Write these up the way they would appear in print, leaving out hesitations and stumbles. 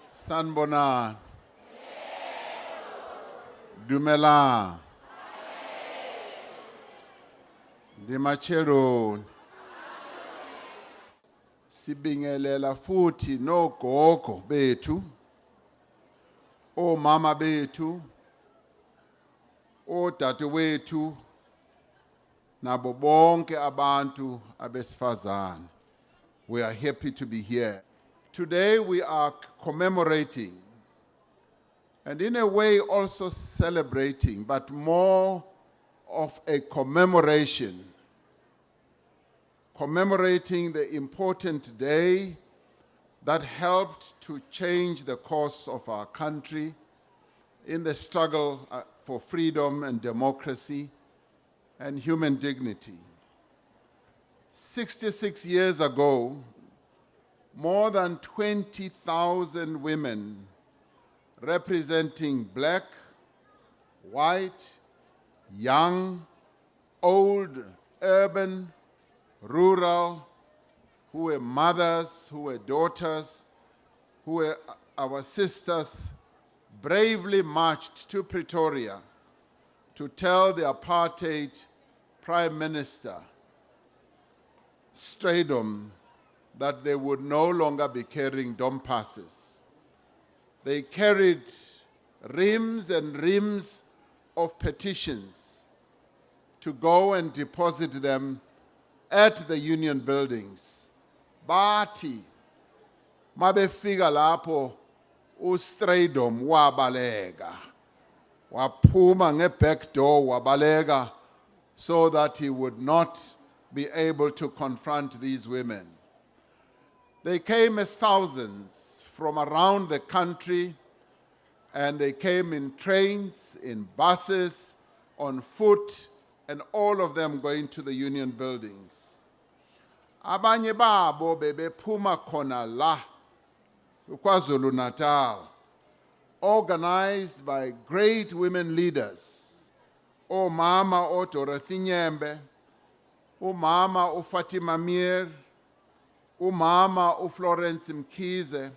Sanbonani. Dumelang. Dimacheloni. Sibingelela futhi nogogo bethu, omama bethu, odadewethu, nabo bonke abantu abesifazane. We are happy to be here. Today we are commemorating, and in a way also celebrating, but more of a commemoration. Commemorating the important day that helped to change the course of our country in the struggle for freedom and democracy and human dignity. 66 years ago, more than 20,000 women representing black, white, young, old, urban, rural, who were mothers, who were daughters, who were our sisters, bravely marched to Pretoria to tell the apartheid Prime Minister, Straydom, that they would no longer be carrying dom passes. They carried reams and reams of petitions to go and deposit them at the union buildings. Bathi, mabefika lapho, uStraydom wabalega. Waphuma nge-back door wabalega so that he would not be able to confront these women. They came as thousands from around the country, and they came in trains, in buses, on foot, and all of them going to the union buildings. Abanye babo bebephuma khona la, KwaZulu Natal, organized by great women leaders. Mama Dorothy Nyembe, Mama Fatima Mir, Mama Florence Mkhize,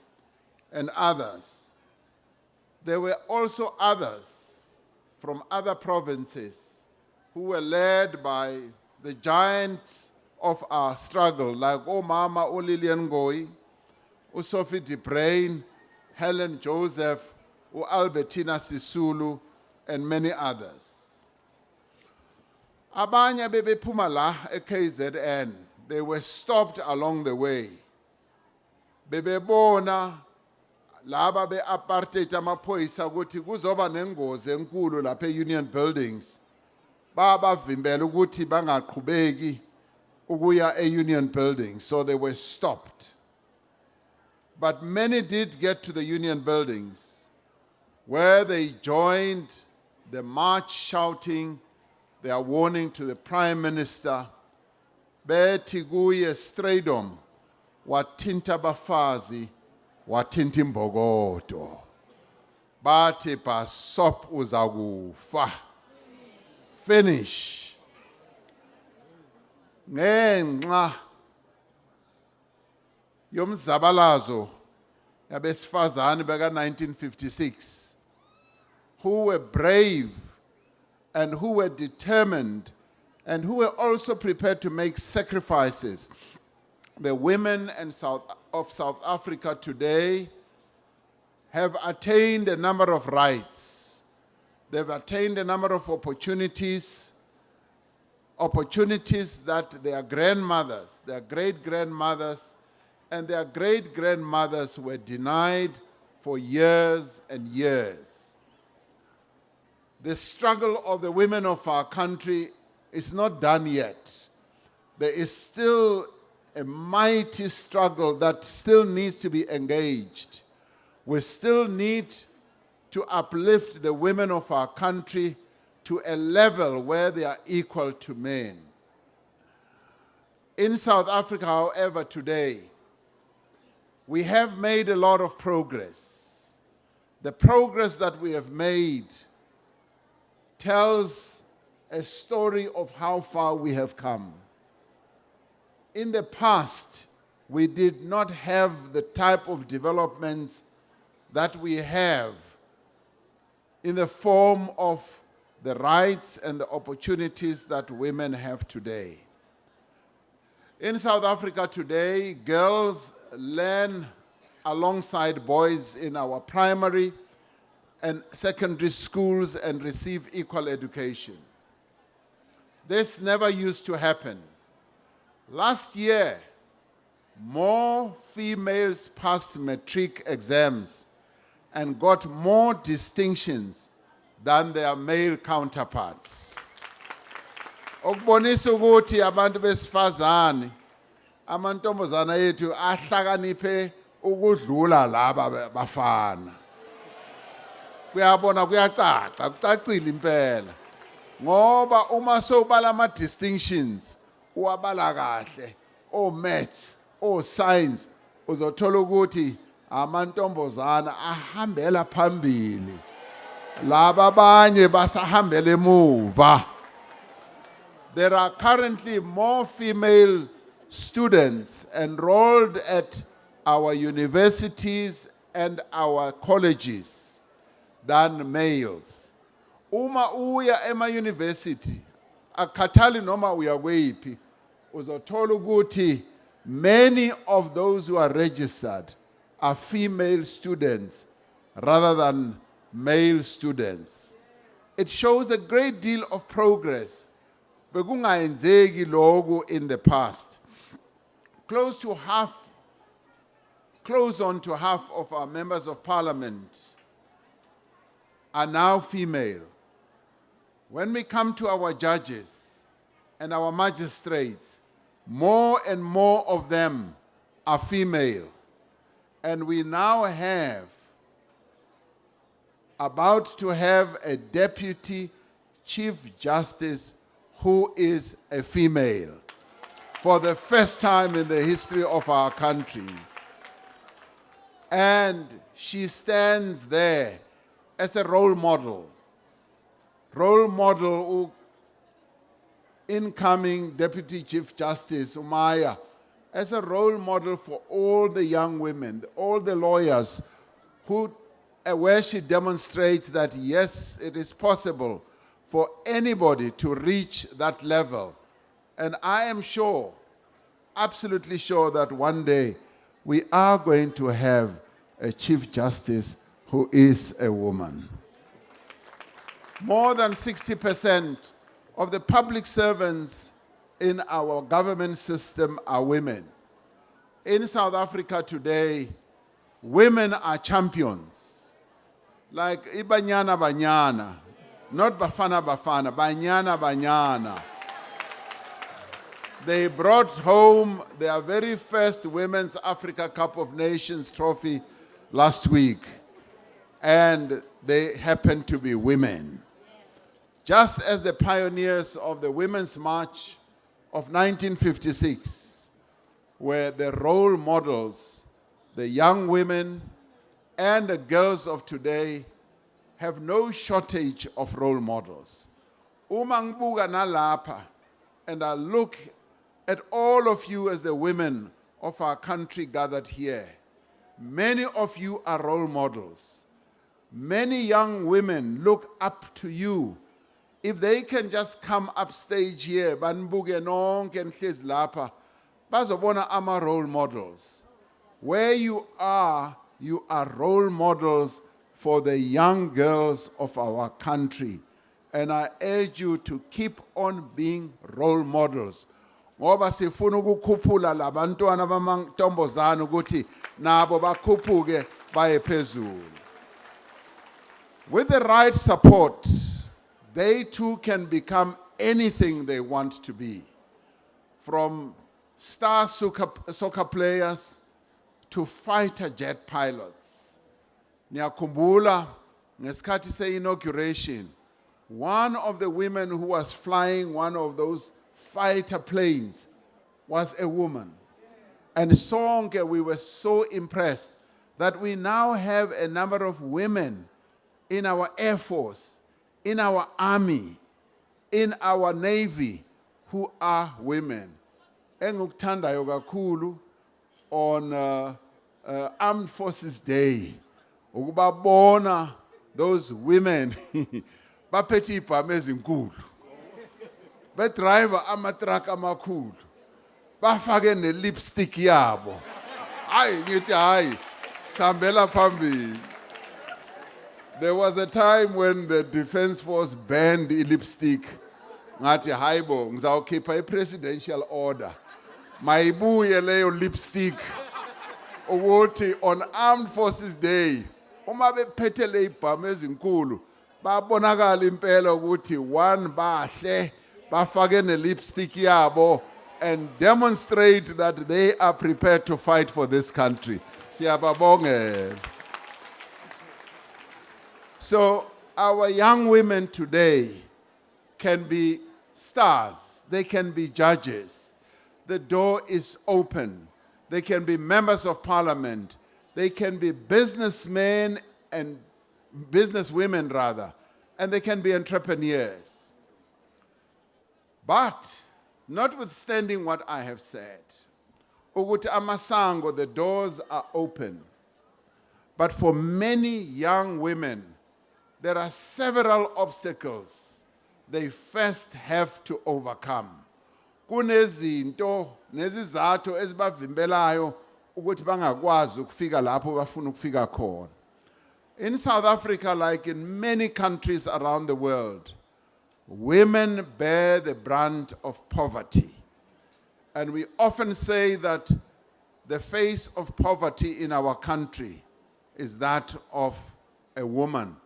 and others. There were also others from other provinces who were led by the giants of our struggle, like Mama Lillian Ngoyi, Sophie de Bruyn, Helen Joseph, Albertina Sisulu, and many others. Abanye bebephuma la eKZN, they were stopped along the way. Bebebona laba be-apartheid amaphoyisa ukuthi kuzoba nengozi enkulu lapha e-union buildings. Babavimbela ukuthi bangaqhubeki ukuya e-union buildings, so they were stopped. But many did get to the union buildings, where they joined the march shouting their warning to the Prime Minister, bethi kuye Straydom, wathinta bafazi, wathinta imbokodo. Bathi basop uzakufa. Finish. Ngenxa yomzabalazo yabesifazane beka 1956, who were brave and who were determined and who were also prepared to make sacrifices. The women of South Africa today have attained a number of rights. They've attained a number of opportunities that their grandmothers, their great-grandmothers, and their great-grandmothers were denied for years and years. The struggle of the women of our country is not done yet. There is still a mighty struggle that still needs to be engaged. We still need to uplift the women of our country to a level where they are equal to men. In South Africa, however, today, we have made a lot of progress. The progress that we have made tells a story of how far we have come. In the past, we did not have the type of developments that we have in the form of the rights and the opportunities that women have today. In South Africa today, girls learn alongside boys in our primary and secondary schools and receive equal education. This never used to happen. Last year, more females passed matric exams and got more distinctions than their male counterparts. Okubonisa ukuthi abantu besifazane amantombazana yethu ahlakaniphe ukudlula laba bafana. Kuyabona kuyacaca, kucacile impela. Ngoba uma sobala ama distinctions uwabala kahle, o maths, o science, uzothola ukuthi amantombazana ahambela phambili. Laba abanye basahambela emuva. There are currently more female students enrolled at our universities and our colleges than males. Uma uya ema university, akhathali noma uya kwephi, uzothola ukuthi many of those who are registered are female students rather than male students. It shows a great deal of progress. Bekungayenzeki lokho in the past. Close on to half of our members of parliament are now female. When we come to our judges and our magistrates, more and more of them are female. And we now about to have a deputy chief justice who is a female for the first time in the history of our country. And she stands there as a role model. Role model, incoming Deputy Chief Justice Umaya, as a role model for all the young women, all the lawyers, where she demonstrates that yes, it is possible for anybody to reach that level. And I am sure, absolutely sure, that one day we are going to have a Chief Justice who is a woman. More than 60% of the public servants in our government system are women. In South Africa today, women are champions. Like Ibanyana Banyana, not Bafana Bafana, Banyana Banyana. They brought home their very first Women's Africa Cup of Nations trophy last week, and they happen to be women. Just as the pioneers of the Women's March of 1956 were the role models, the young women and the girls of today have no shortage of role models. Uma ngibuka nalapha, and I look at all of you as the women of our country gathered here, many of you are role models. Many young women look up to you. If they can just come upstage here, banbuke nonke nihlezi lapha, bazobona ama role models. Where you are role models for the young girls of our country. And I urge you to keep on being role models. Ngoba sifuna ukukhuphula labantwana bamantombazana ukuthi nabo bakhuphuke baye phezulu. With the right support, they too can become anything they want to be. From star soccer players to fighter jet pilots. Niyakhumbula ngesikhathi se-inauguration, one of the women who was flying one of those fighter planes was a woman. And sonke, we were so impressed that we now have a number of women in our Air Force, in our Army, in our Navy, who are women. Engukuthandayo kakhulu on Armed Forces Day, ukubabona those women baphethe ibhamu ezinkulu bedriver ama-truck amakhulu bafake ne-lipstick yabo hayi ngithi hayi sambela phambili. There was a time when the Defense Force banned lipstick. Ngathi hayibo ngizawukhipha i-presidential order mayibuye leyo lipstick ukuthi on Armed Forces Day uma bephethe le ibhamu ezinkulu babonakala impela ukuthi one bahle bafake ne-lipstick yabo and demonstrate that they are prepared to fight for this country. Siyababongela. So our young women today can be stars, they can be judges. The door is open. They can be members of parliament. They can be businessmen and businesswomen rather, and they can be entrepreneurs. But notwithstanding what I have said, ukuthi amasango, the doors are open. But for many young women, there are several obstacles they first have to overcome. Kunezinto nezizathu ezibavimbelayo ukuthi bangakwazi ukufika lapho bafuna ukufika khona. In South Africa, like in many countries around the world, women bear the brunt of poverty. And we often say that the face of poverty in our country is that of a woman.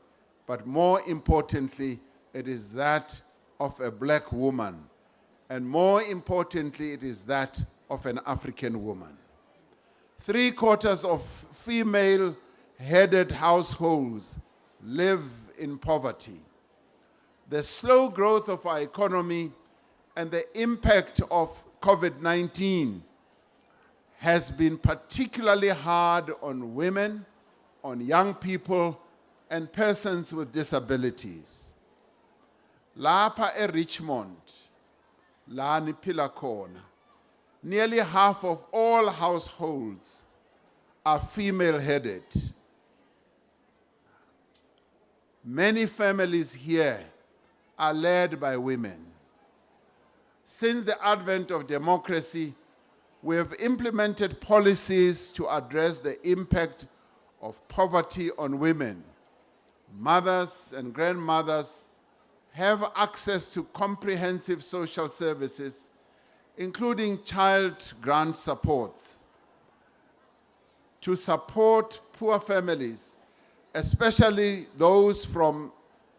But more importantly, it is that of a black woman. And more importantly, it is that of an African woman. 3/4 of female-headed households live in poverty. The slow growth of our economy and the impact of COVID-19 has been particularly hard on women, on young people, and persons with disabilities. Lapha Richmond, la niphila khona, nearly half of all households are female-headed. Many families here are led by women. Since the advent of democracy, we have implemented policies to address the impact of poverty on women. Mothers and grandmothers have access to comprehensive social services, including child grant supports. To support poor families, especially those from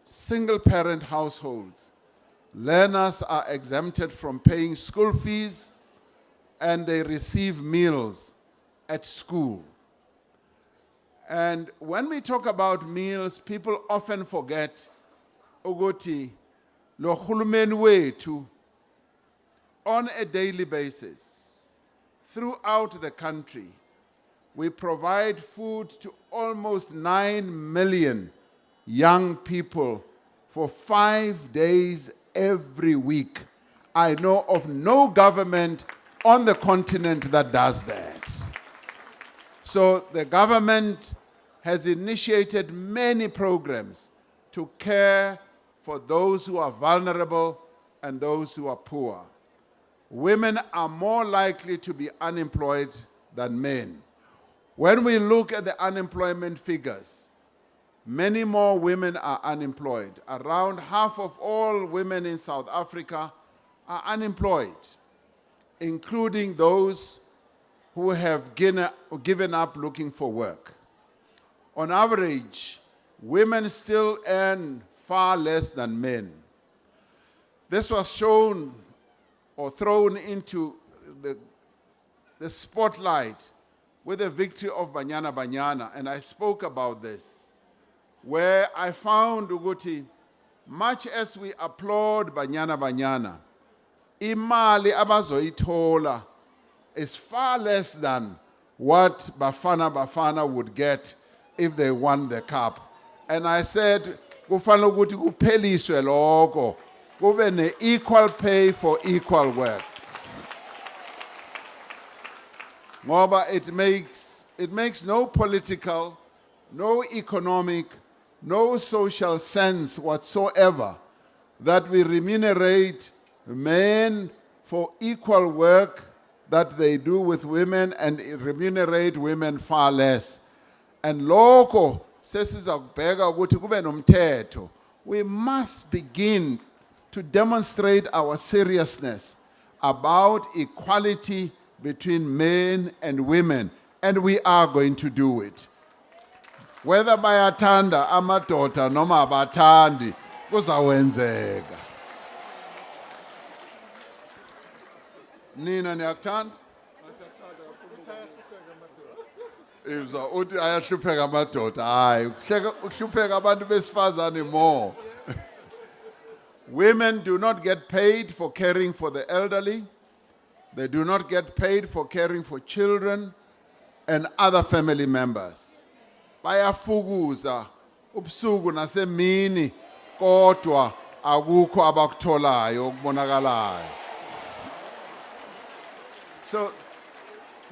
single-parent households, learners are exempted from paying school fees and they receive meals at school. And when we talk about meals, people often forget ukuthi lo hulumeni wethu on a daily basis throughout the country we provide food to almost 9 million young people for 5 days every week. I know of no government on the continent that does that. So the government has initiated many programs to care for those who are vulnerable and those who are poor. Women are more likely to be unemployed than men. When we look at the unemployment figures, many more women are unemployed. Around half of all women in South Africa are unemployed, including those who have given up looking for work. On average, women still earn far less than men. This was shown or thrown into the spotlight with the victory of Banyana Banyana, and I spoke about this, where I found ukuthi, much as we applaud Banyana Banyana, imali abazoyithola is far less than what Bafana Bafana would get if they won the cup. And I said, kufanele ukuthi kupheliswe lokho, kube ne-equal pay for equal work. Ngoba it makes no political no economic, no social sense whatsoever that we remunerate men for equal work that they do with women and remunerate women far less. And lokho sesizakubheka ukuthi kube nomthetho. We must begin to demonstrate our seriousness about equality between men and women, and we are going to do it. Whether bayathanda amadoda noma abathandi kuzawenzeka. Nina niyakuthanda? Izwa uthi ayahlupheka amadoda. Hayi, uhlupheka abantu besifazane more. Women do not get paid for caring for the elderly. They do not get paid for caring for children and other family members. Bayafukuza ubusuku nasemini kodwa akukho abakutholayo okubonakalayo. So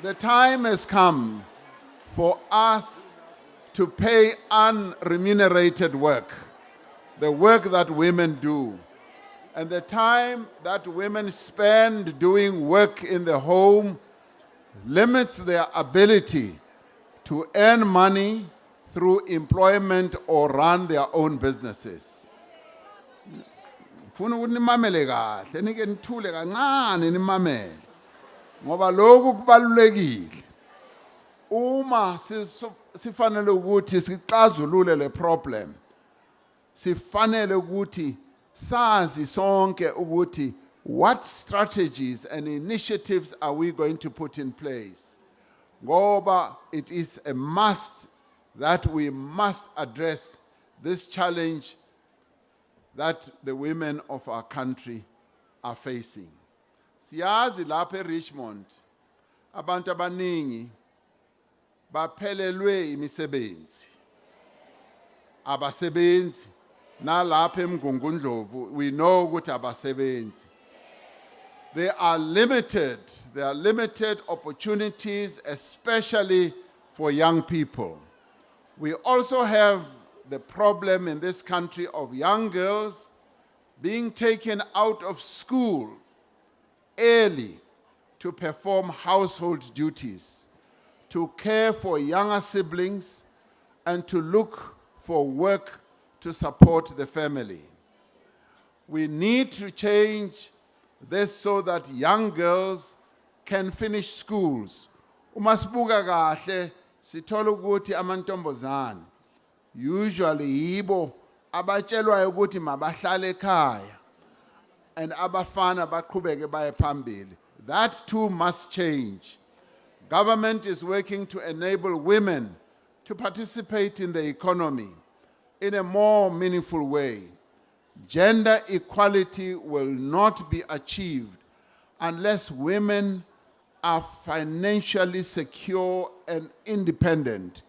the time has come for us to pay unremunerated work, the work that women do. And the time that women spend doing work in the home limits their ability to earn money through employment or run their own businesses. Ngifuna ukuthi nimamele kahle, nike nithule kancane nimamele. Ngoba lokhu kubalulekile. Uma sifanele ukuthi sixazulule le problem, sifanele ukuthi sazi sonke ukuthi what strategies and initiatives are we going to put in place. Ngoba it is a must that we must address this challenge that the women of our country are facing. Siyazi lapha eRichmond abantu abaningi baphelelwe imisebenzi. Abasebenzi nalapha eMgungundlovu we know ukuthi abasebenzi. There are limited opportunities, especially for young people. We also have the problem in this country of young girls being taken out of school early to perform household duties, to care for younger siblings, and to look for work to support the family. We need to change this so that young girls can finish schools. Uma sibuka kahle sithola ukuthi amantombazane usually yibo abatshelwayo ukuthi mabahlale ekhaya and abafana baqhubeke baye phambili. That too must change. Government is working to enable women to participate in the economy in a more meaningful way. Gender equality will not be achieved unless women are financially secure and independent.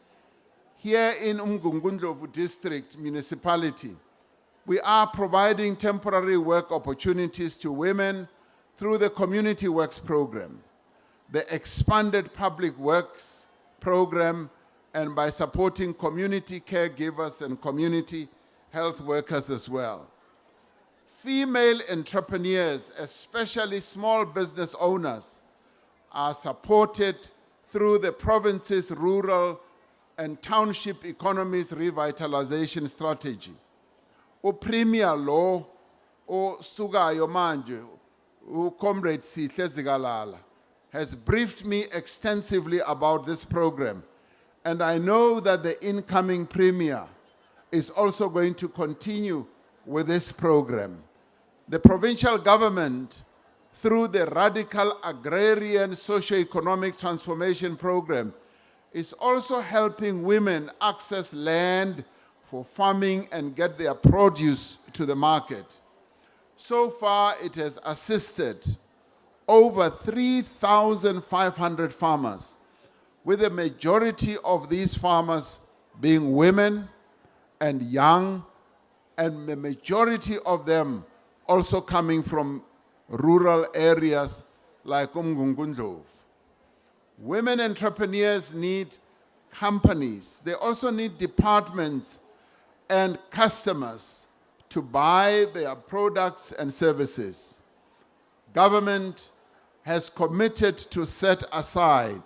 Here in Umgungundlovu District Municipality, we are providing temporary work opportunities to women through the Community Works Program, the expanded Public Works Program, and by supporting community caregivers and community health workers as well. Female entrepreneurs, especially small business owners, are supported through the province's rural and township economies revitalization strategy. Premier Law, Sugayo Manje, Comrade Sihle Zigalala, has briefed me extensively about this program, and I know that the incoming Premier is also going to continue with this program. The provincial government, through the Radical Agrarian Socio-Economic Transformation Program, is also helping women access land for farming and get their produce to the market. So far, it has assisted over 3,500 farmers, with the majority of these farmers being women and young, and the majority of them also coming from rural areas like Umgungundlovu. Women entrepreneurs need companies. They also need departments and customers to buy their products and services. Government has committed to set aside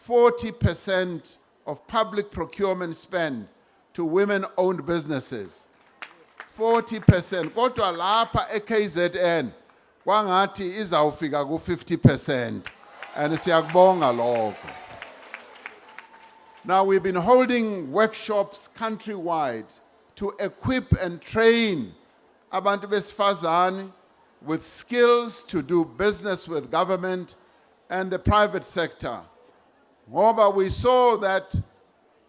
40% of public procurement spend to women-owned businesses. 40%. Kodwa lapha eKZN kwangathi izawufika ku-50%. And siyakubonga lokho. Now we've been holding workshops countrywide to equip and train abantu besifazane with skills to do business with government and the private sector. Moreover, we saw that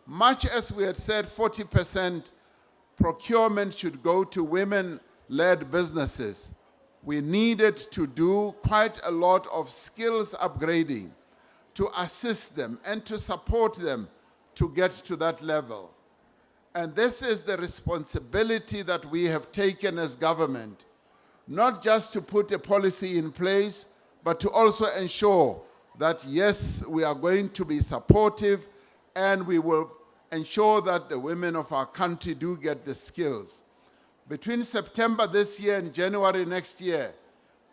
much as we had said 40% procurement should go to women-led businesses, we needed to do quite a lot of skills upgrading to assist them and to support them to get to that level. And this is the responsibility that we have taken as government, not just to put a policy in place, but to also ensure that, yes, we are going to be supportive and we will ensure that the women of our country do get the skills. Between September this year and January next year,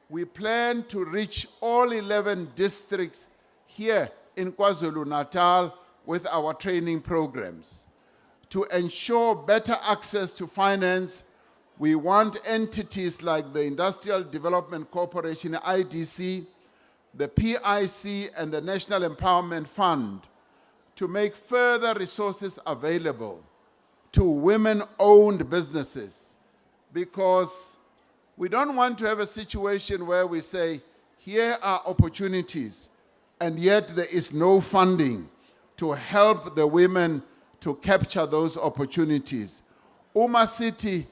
we plan to reach all 11 districts here in KwaZulu-Natal with our training programs. To ensure better access to finance, we want entities like the Industrial Development Corporation, IDC, the PIC, and the National Empowerment Fund to make further resources available to women-owned businesses, because we don't want to have a situation where we say, here are opportunities, and yet there is no funding to help the women to capture those opportunities. Uma City,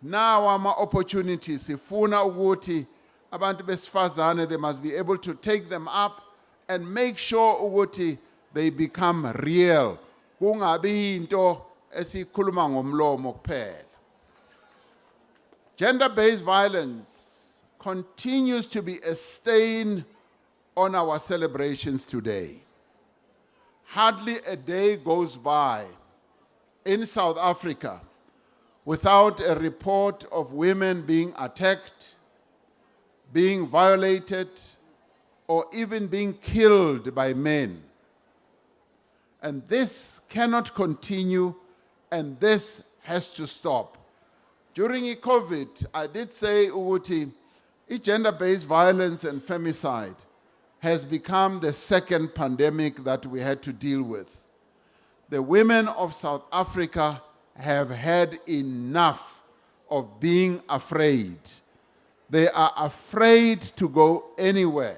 now ama opportunities, sifuna ukuthi abantu besifazane, they must be able to take them up and make sure ukuthi they become real. Kungabi into esikhuluma ngomlomo kuphela. Gender-based violence continues to be a stain on our celebrations today. Hardly a day goes by in South Africa without a report of women being attacked, being violated, or even being killed by men. And this cannot continue, and this has to stop. During COVID, I did say ukuthi gender-based violence and femicide has become the second pandemic that we had to deal with. The women of South Africa have had enough of being afraid. They are afraid to go anywhere.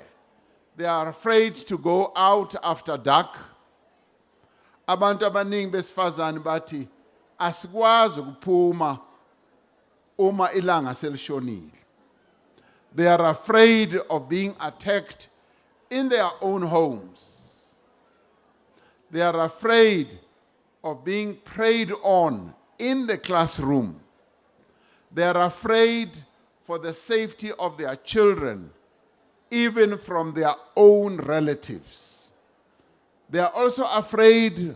They are afraid to go out after dark. Abantu abaningi besifazane bathi asikwazi ukuphuma uma ilanga selishonile. They are afraid of being attacked in their own homes. They are afraid of being preyed on in the classroom. They are afraid for the safety of their children, even from their own relatives. They are also afraid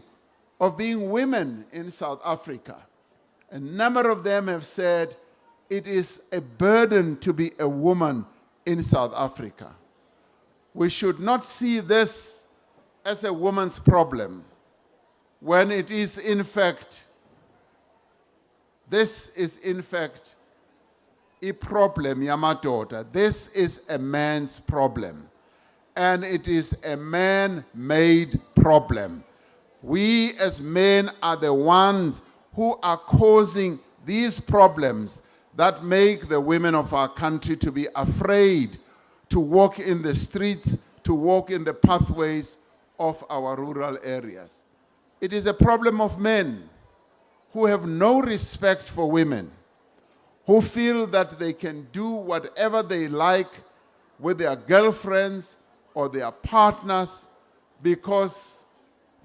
of being women in South Africa. A number of them have said it is a burden to be a woman in South Africa. We should not see this as a woman's problem, when it is in fact, this is in fact a problem, yamadoda. This is a man's problem, and it is a man-made problem. We as men are the ones who are causing these problems that make the women of our country to be afraid to walk in the streets, to walk in the pathways of our rural areas. It is a problem of men who have no respect for women, who feel that they can do whatever they like with their girlfriends or their partners because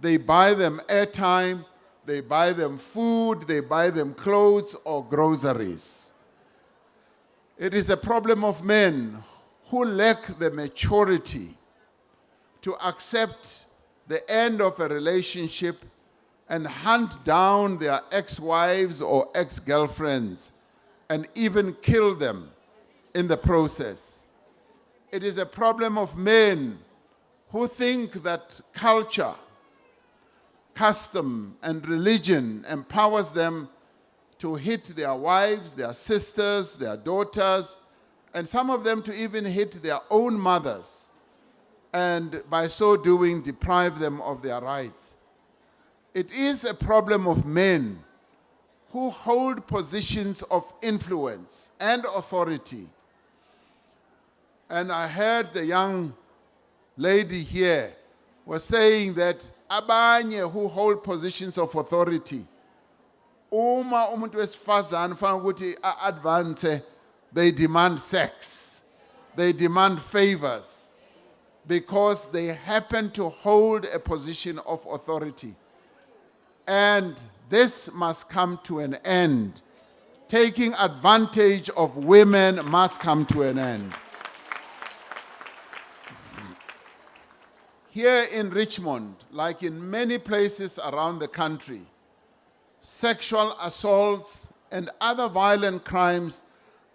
they buy them airtime, they buy them food, they buy them clothes or groceries. It is a problem of men who lack the maturity to accept the end of a relationship and hunt down their ex-wives or ex-girlfriends and even kill them in the process. It is a problem of men who think that culture, custom, and religion empowers them to hit their wives, their sisters, their daughters, and some of them to even hit their own mothers, and by so doing deprive them of their rights. It is a problem of men who hold positions of influence and authority. And I heard the young lady here was saying that abanye who hold positions of authority, uma umuntu wesifazane ufana ukuthi advance, they demand sex, they demand favors, because they happen to hold a position of authority. And this must come to an end. Taking advantage of women must come to an end. Here in Richmond, like in many places around the country, sexual assaults and other violent crimes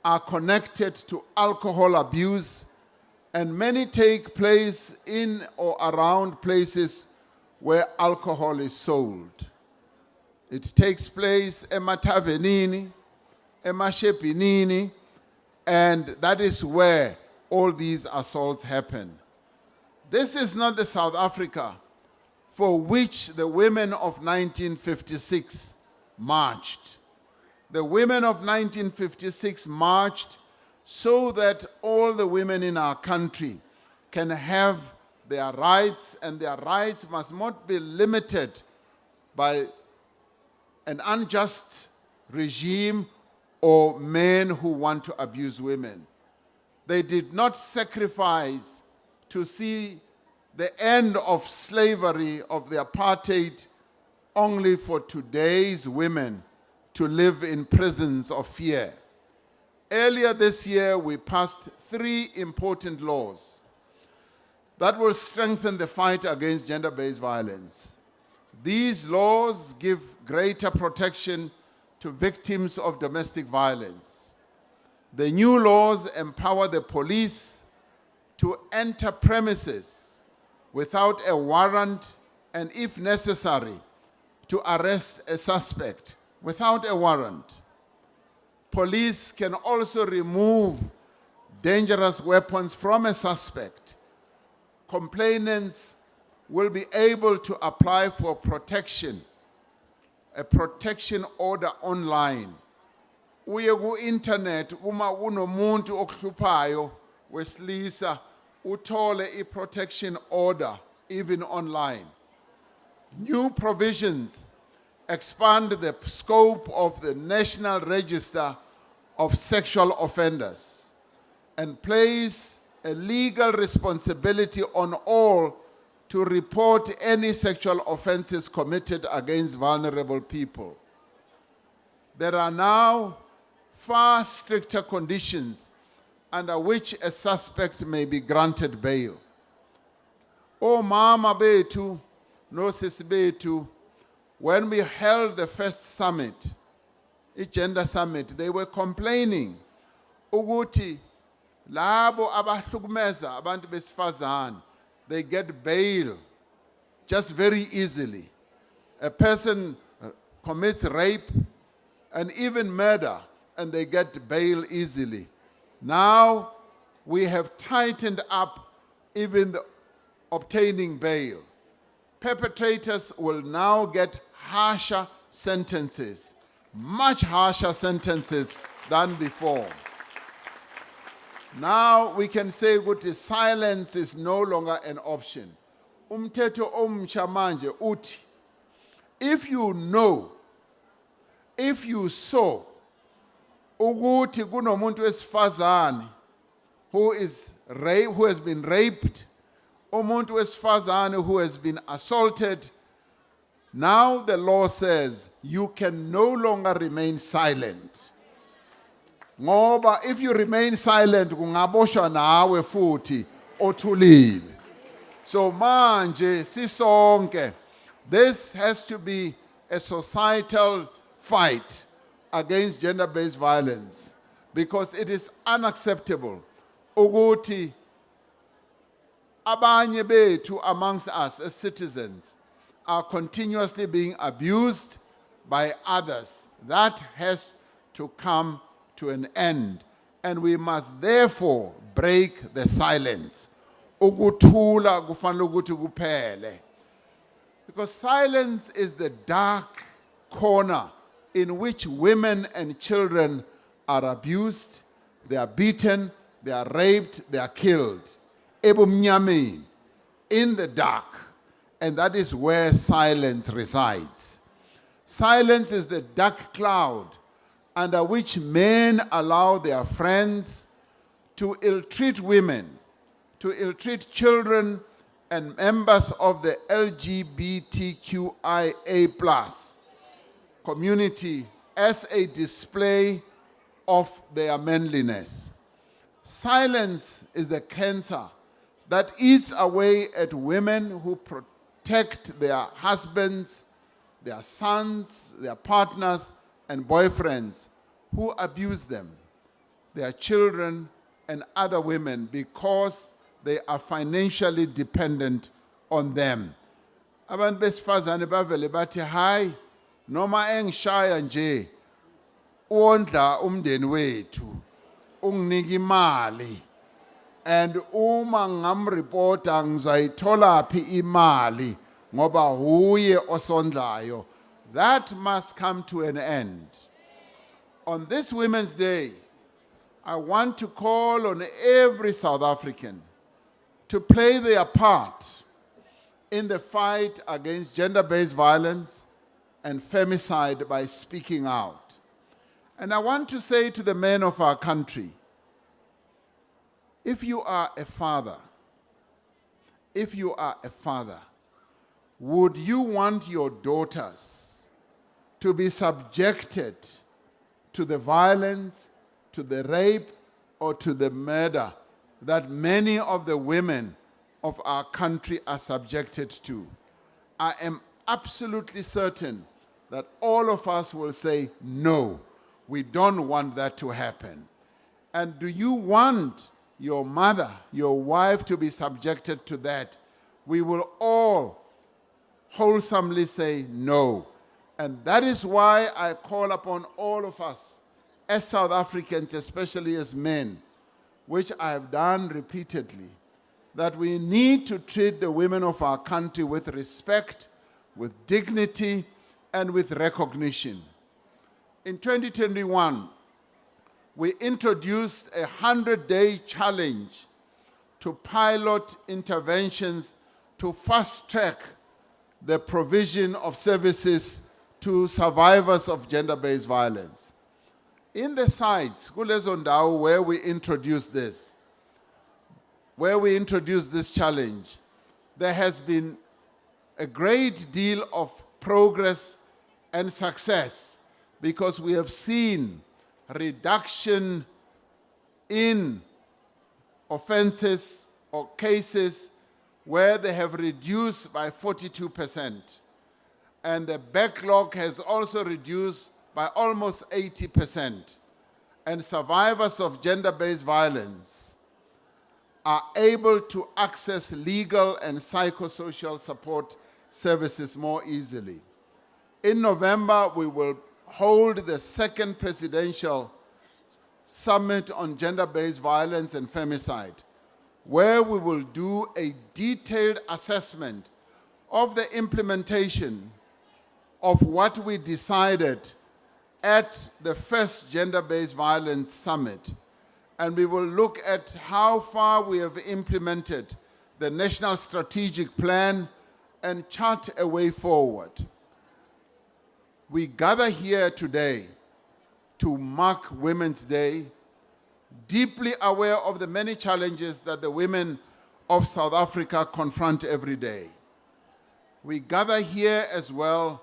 are connected to alcohol abuse, and many take place in or around places where alcohol is sold. It takes place ematavenini, emashepinini, and that is where all these assaults happen. This is not the South Africa for which the women of 1956 marched. The women of 1956 marched so that all the women in our country can have their rights, and their rights must not be limited by an unjust regime or men who want to abuse women. They did not sacrifice to see the end of slavery, of the apartheid, only for today's women to live in prisons of fear. Earlier this year, we passed 3 important laws that will strengthen the fight against gender-based violence. These laws give greater protection to victims of domestic violence. The new laws empower the police to enter premises without a warrant, and if necessary, to arrest a suspect without a warrant. Police can also remove dangerous weapons from a suspect. Complainants will be able to apply for protection, a protection order online. Uye ku-internet uma unomuntu okuhluphayo wesilisa uthole i-protection order even online. New provisions expand the scope of the National Register of Sexual Offenders and place a legal responsibility on all to report any sexual offenses committed against vulnerable people. There are now far stricter conditions under which a suspect may be granted bail. Oh, mama betu, no sis betu, when we held the first summit, a gender summit, they were complaining, ukuthi labo abahlukumeza abantu besifazane, they get bail just very easily. A person commits rape and even murder, and they get bail easily. Now we have tightened up even the obtaining bail. Perpetrators will now get harsher sentences, much harsher sentences than before. Now we can say that silence is no longer an option. Umthetho omtsha manje uthi, if you know, if you saw ukuthi kunomuntu wesifazane who has been raped, umuntu wesifazane who has been assaulted, now the law says you can no longer remain silent. Ngoba if you remain silent kungaboshwa nawe futhi othulile. So manje sisonke, this has to be a societal fight against gender-based violence, because it is unacceptable ukuthi abanye bethu amongst us as citizens are continuously being abused by others. That has to come to an end, and we must therefore break the silence. Ukuthula kufanele ukuthi kuphele. Because silence is the dark corner in which women and children are abused, they are beaten, they are raped, they are killed. Ebumnyameni, in the dark. And that is where silence resides. Silence is the dark cloud under which men allow their friends to ill-treat women, to ill-treat children and members of the LGBTQIA+ community as a display of their manliness. Silence is the cancer that eats away at women who protect their husbands, their sons, their partners, and boyfriends who abuse them, their children, and other women because they are financially dependent on them. Abantu besifazane bavele bathi hayi noma engishaya nje uondla umndeni wethu unginika imali, and uma ngamreporta ngizayithola phi imali ngoba huye osondlayo. That must come to an end. On this Women's Day, I want to call on every South African to play their part in the fight against gender-based violence and femicide by speaking out. And I want to say to the men of our country, if you are a father, would you want your daughters to be subjected to the violence, to the rape, or to the murder that many of the women of our country are subjected to? I am absolutely certain that all of us will say, no, we don't want that to happen. And do you want your mother, your wife to be subjected to that? We will all wholesomely say no. And that is why I call upon all of us as South Africans, especially as men, which I have done repeatedly, that we need to treat the women of our country with respect, with dignity, and with recognition. In 2021, we introduced a 100-day challenge to pilot interventions to fast-track the provision of services to survivors of gender-based violence. In the sites, kulezo ndawo where we introduced this challenge, there has been a great deal of progress and success because we have seen reduction in offenses or cases where they have reduced by 42%. And the backlog has also reduced by almost 80%. And survivors of gender-based violence are able to access legal and psychosocial support services more easily. In November, we will hold the second presidential summit on gender-based violence and femicide, where we will do a detailed assessment of the implementation of what we decided at the first gender-based violence summit. And we will look at how far we have implemented the National Strategic Plan and chart a way forward. We gather here today to mark Women's Day, deeply aware of the many challenges that the women of South Africa confront every day. We gather here as well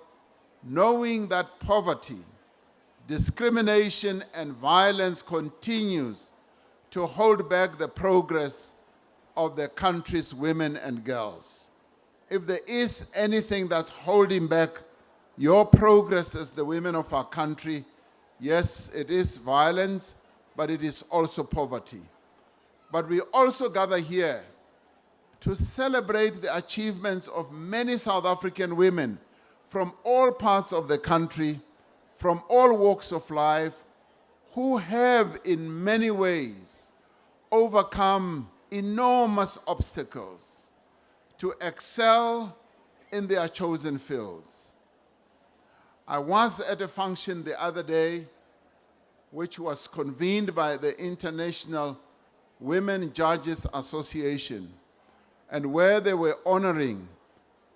knowing that poverty, discrimination, and violence continues to hold back the progress of the country's women and girls. If there is anything that's holding back your progress as the women of our country, yes, it is violence, but it is also poverty. But we also gather here to celebrate the achievements of many South African women from all parts of the country, from all walks of life, who have in many ways overcome enormous obstacles to excel in their chosen fields. I was at a function the other day which was convened by the International Women Judges Association, and where they were honoring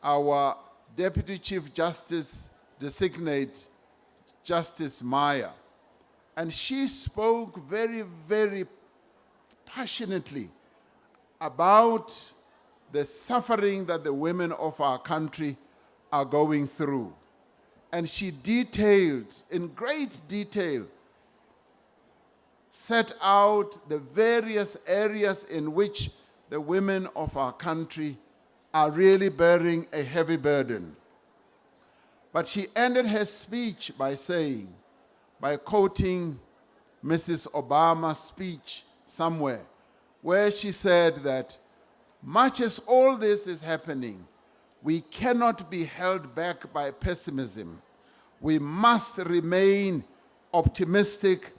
our Deputy Chief Justice designate, Justice Maya. And she spoke very, very passionately about the suffering that the women of our country are going through. And she detailed, in great detail, set out the various areas in which the women of our country are really bearing a heavy burden. But she ended her speech by saying, by quoting Mrs. Obama's speech somewhere, where she said that much as all this is happening, we cannot be held back by pessimism. We must remain optimistic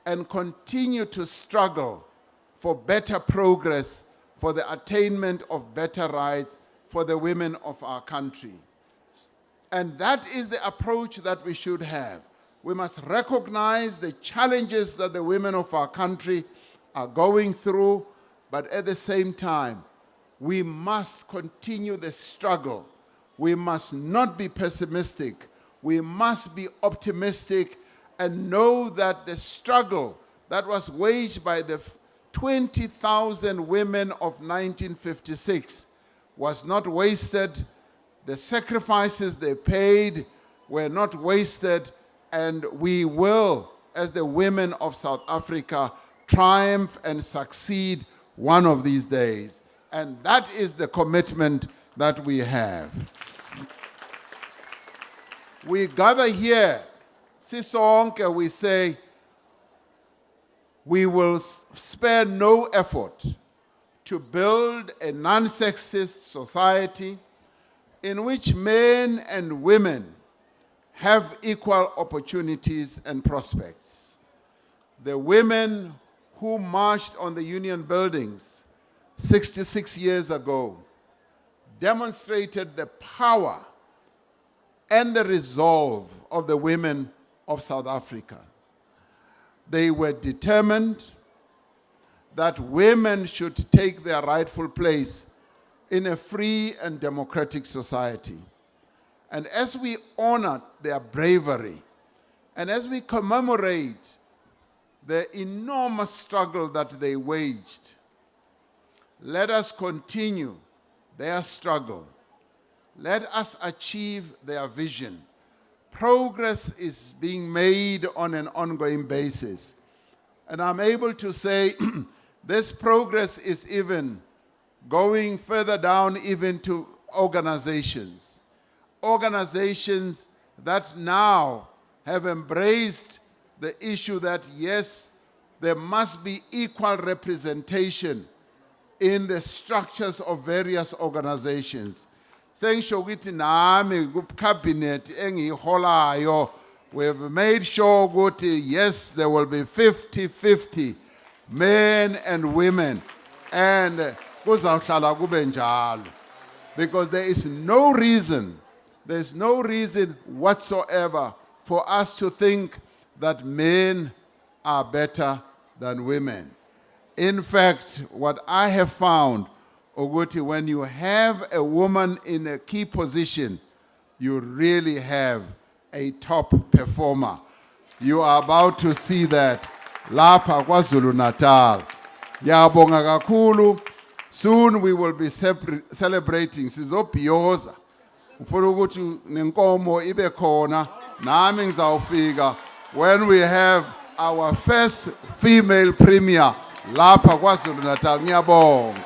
and continue to struggle for better progress, for the attainment of better rights for the women of our country. And that is the approach that we should have. We must recognize the challenges that the women of our country are going through, but at the same time, we must continue the struggle. We must not be pessimistic. We must be optimistic and know that the struggle that was waged by the 20,000 women of 1956 was not wasted. The sacrifices they paid were not wasted, and we will, as the women of South Africa, triumph and succeed one of these days. And that is the commitment that we have. We gather here, sisonke, we say, we will spare no effort to build a non-sexist society in which men and women have equal opportunities and prospects. The women who marched on the Union buildings 66 years ago demonstrated the power and the resolve of the women of South Africa. They were determined that women should take their rightful place in a free and democratic society. And as we honor their bravery, and as we commemorate the enormous struggle that they waged, let us continue their struggle. Let us achieve their vision. Progress is being made on an ongoing basis. And I'm able to say this progress is even going further down even to organizations. Organizations that now have embraced the issue that yes, there must be equal representation in the structures of various organizations. Sengisho ukuthi nami ku-cabinet engiholayo, we've made sure ukuthi yes, there will be 50-50 men and women, and kuzawuhlala kube njalo, because there's no reason whatsoever for us to think that men are better than women. In fact, what I have found, Oguti, when you have a woman in a key position, you really have a top performer. You are about to see that lapha KwaZulu Natal. Yabonga kakhulu. Soon we will be celebrating sizobhiyoza. Ufuna ukuthi nenkomo ibe khona, nami ngizawufika when we have our first female premier lapha KwaZulu Natal. Ngiyabonga.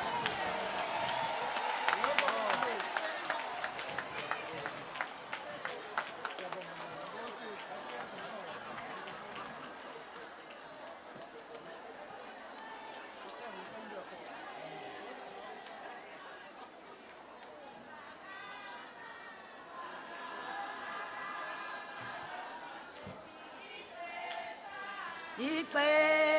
ixesha